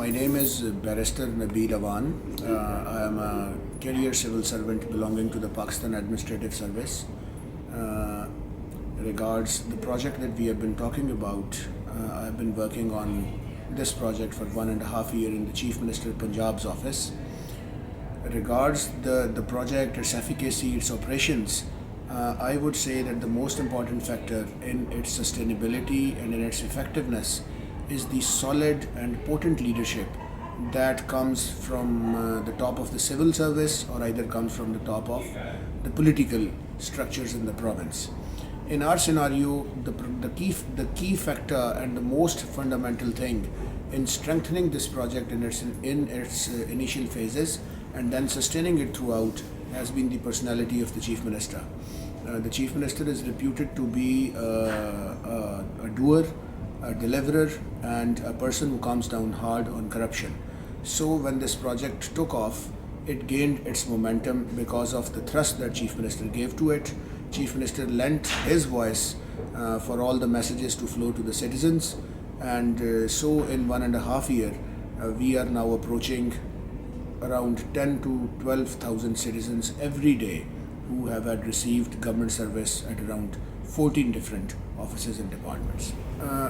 My name is Barrister Nabeel Awan. I am a career civil servant belonging to the Pakistan Administrative Service. Regards the project that we have been talking about, I have been working on this project for 1.5 years in the Chief Minister Punjab's office. Regards the project, its efficacy, its operations, I would say that the most important factor in its sustainability and in its effectiveness is the solid and potent leadership that comes from the top of the civil service or either comes from the top of the political structures in the province. In our scenario, the key factor and the most fundamental thing in strengthening this project in its initial phases and then sustaining it throughout has been the personality of the Chief Minister. The Chief Minister is reputed to be a doer, a deliverer, and a person who comes down hard on corruption. So when this project took off, it gained its momentum because of the thrust that Chief Minister gave to it. Chief Minister lent his voice for all the messages to flow to the citizens, and so in 1.5 years, we are now approaching around 10 to 12,000 citizens every day who have had received government service at around 14 different offices and departments.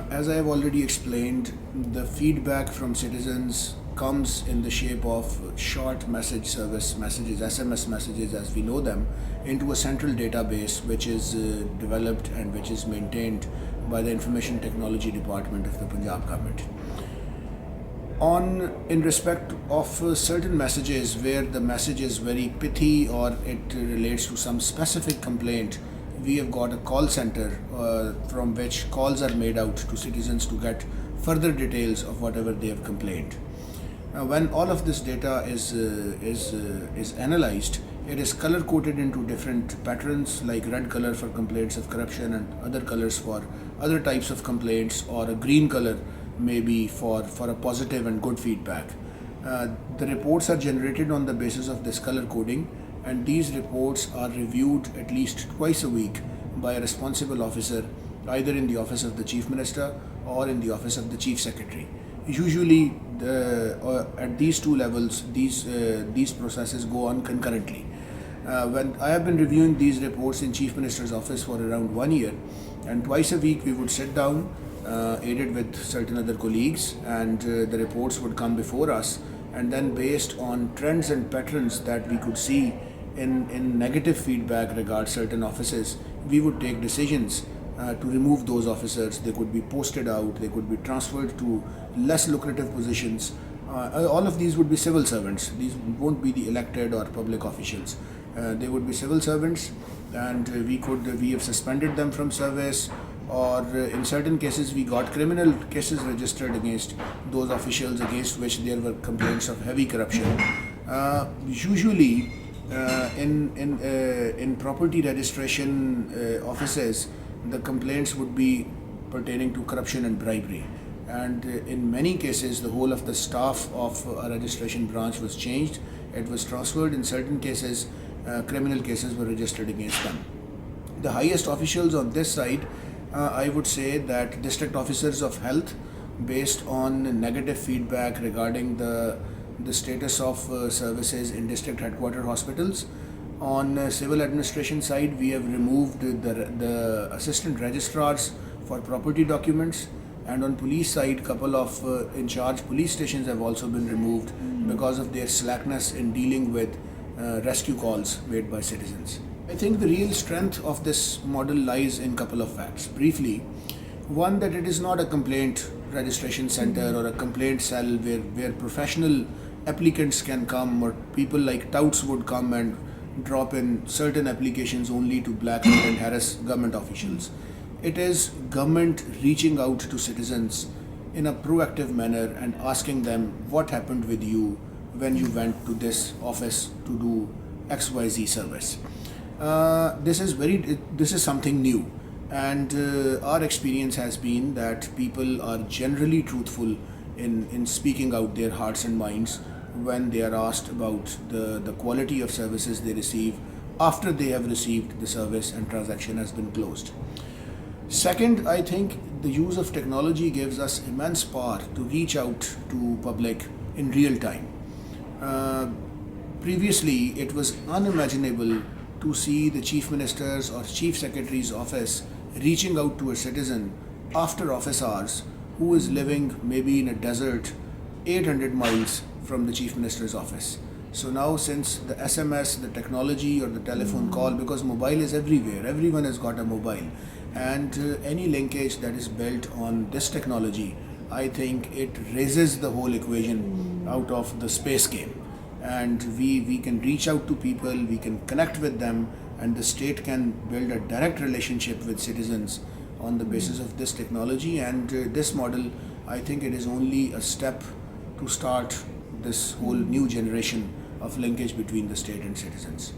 As I have already explained, the feedback from citizens comes in the shape of short message service messages, SMS messages as we know them, into a central database which is developed and which is maintained by the Information Technology Department of the Punjab government. In respect of certain messages where the message is very pithy or it relates to some specific complaint, we have got a call center from which calls are made out to citizens to get further details of whatever they have complained. When all of this data is analyzed, it is color coded into different patterns, like red color for complaints of corruption and other colors for other types of complaints, or a green color maybe for a positive and good feedback. The reports are generated on the basis of this color coding, and these reports are reviewed at least twice a week by a responsible officer, either in the office of the Chief Minister or in the office of the Chief Secretary. Usually at these two levels, these processes go on concurrently. When I have been reviewing these reports in Chief Minister's office for around 1 year, and twice a week we would sit down, aided with certain other colleagues, and the reports would come before us, and then based on trends and patterns that we could see in negative feedback regarding certain offices, we would take decisions to remove those officers. They could be posted out, they could be transferred to less lucrative positions. All of these would be civil servants. These won't be the elected or public officials. They would be civil servants, and we have suspended them from service, or in certain cases we got criminal cases registered against those officials against which there were complaints of heavy corruption. Usually in property registration offices, the complaints would be pertaining to corruption and bribery, and in many cases the whole of the staff of a registration branch was changed. It was transferred. In certain cases, criminal cases were registered against them. The highest officials on this side, I would say that district officers of health, based on negative feedback regarding the status of services in district headquarter hospitals. On civil administration side, we have removed the assistant registrars for property documents, and on police side, couple of in charge police stations have also been removed because of their slackness in dealing with rescue calls made by citizens. I think the real strength of this model lies in couple of facts. Briefly, one, that it is not a complaint registration center or a complaint cell where professional applicants can come, or people like touts would come and drop in certain applications only to blackmail and harass government officials. It is government reaching out to citizens in a proactive manner and asking them what happened with you when you went to this office to do XYZ service. This is something new, and our experience has been that people are generally truthful in speaking out their hearts and minds when they are asked about the quality of services they receive after they have received the service and transaction has been closed. Second, I think the use of technology gives us immense power to reach out to public in real time. Uh, Previously, it was unimaginable to see the chief minister's or chief secretary's office reaching out to a citizen after office hours who is living maybe in a desert 800 miles from the chief minister's office. So now, since the SMS, the technology, or the telephone call, because mobile is everywhere, everyone has got a mobile, and any linkage that is built on this technology, I think it raises the whole equation out of the space game. And we can reach out to people, we can connect with them, and the state can build a direct relationship with citizens on the basis of this technology. And this model, I think it is only a step to start this whole new generation of linkage between the state and citizens.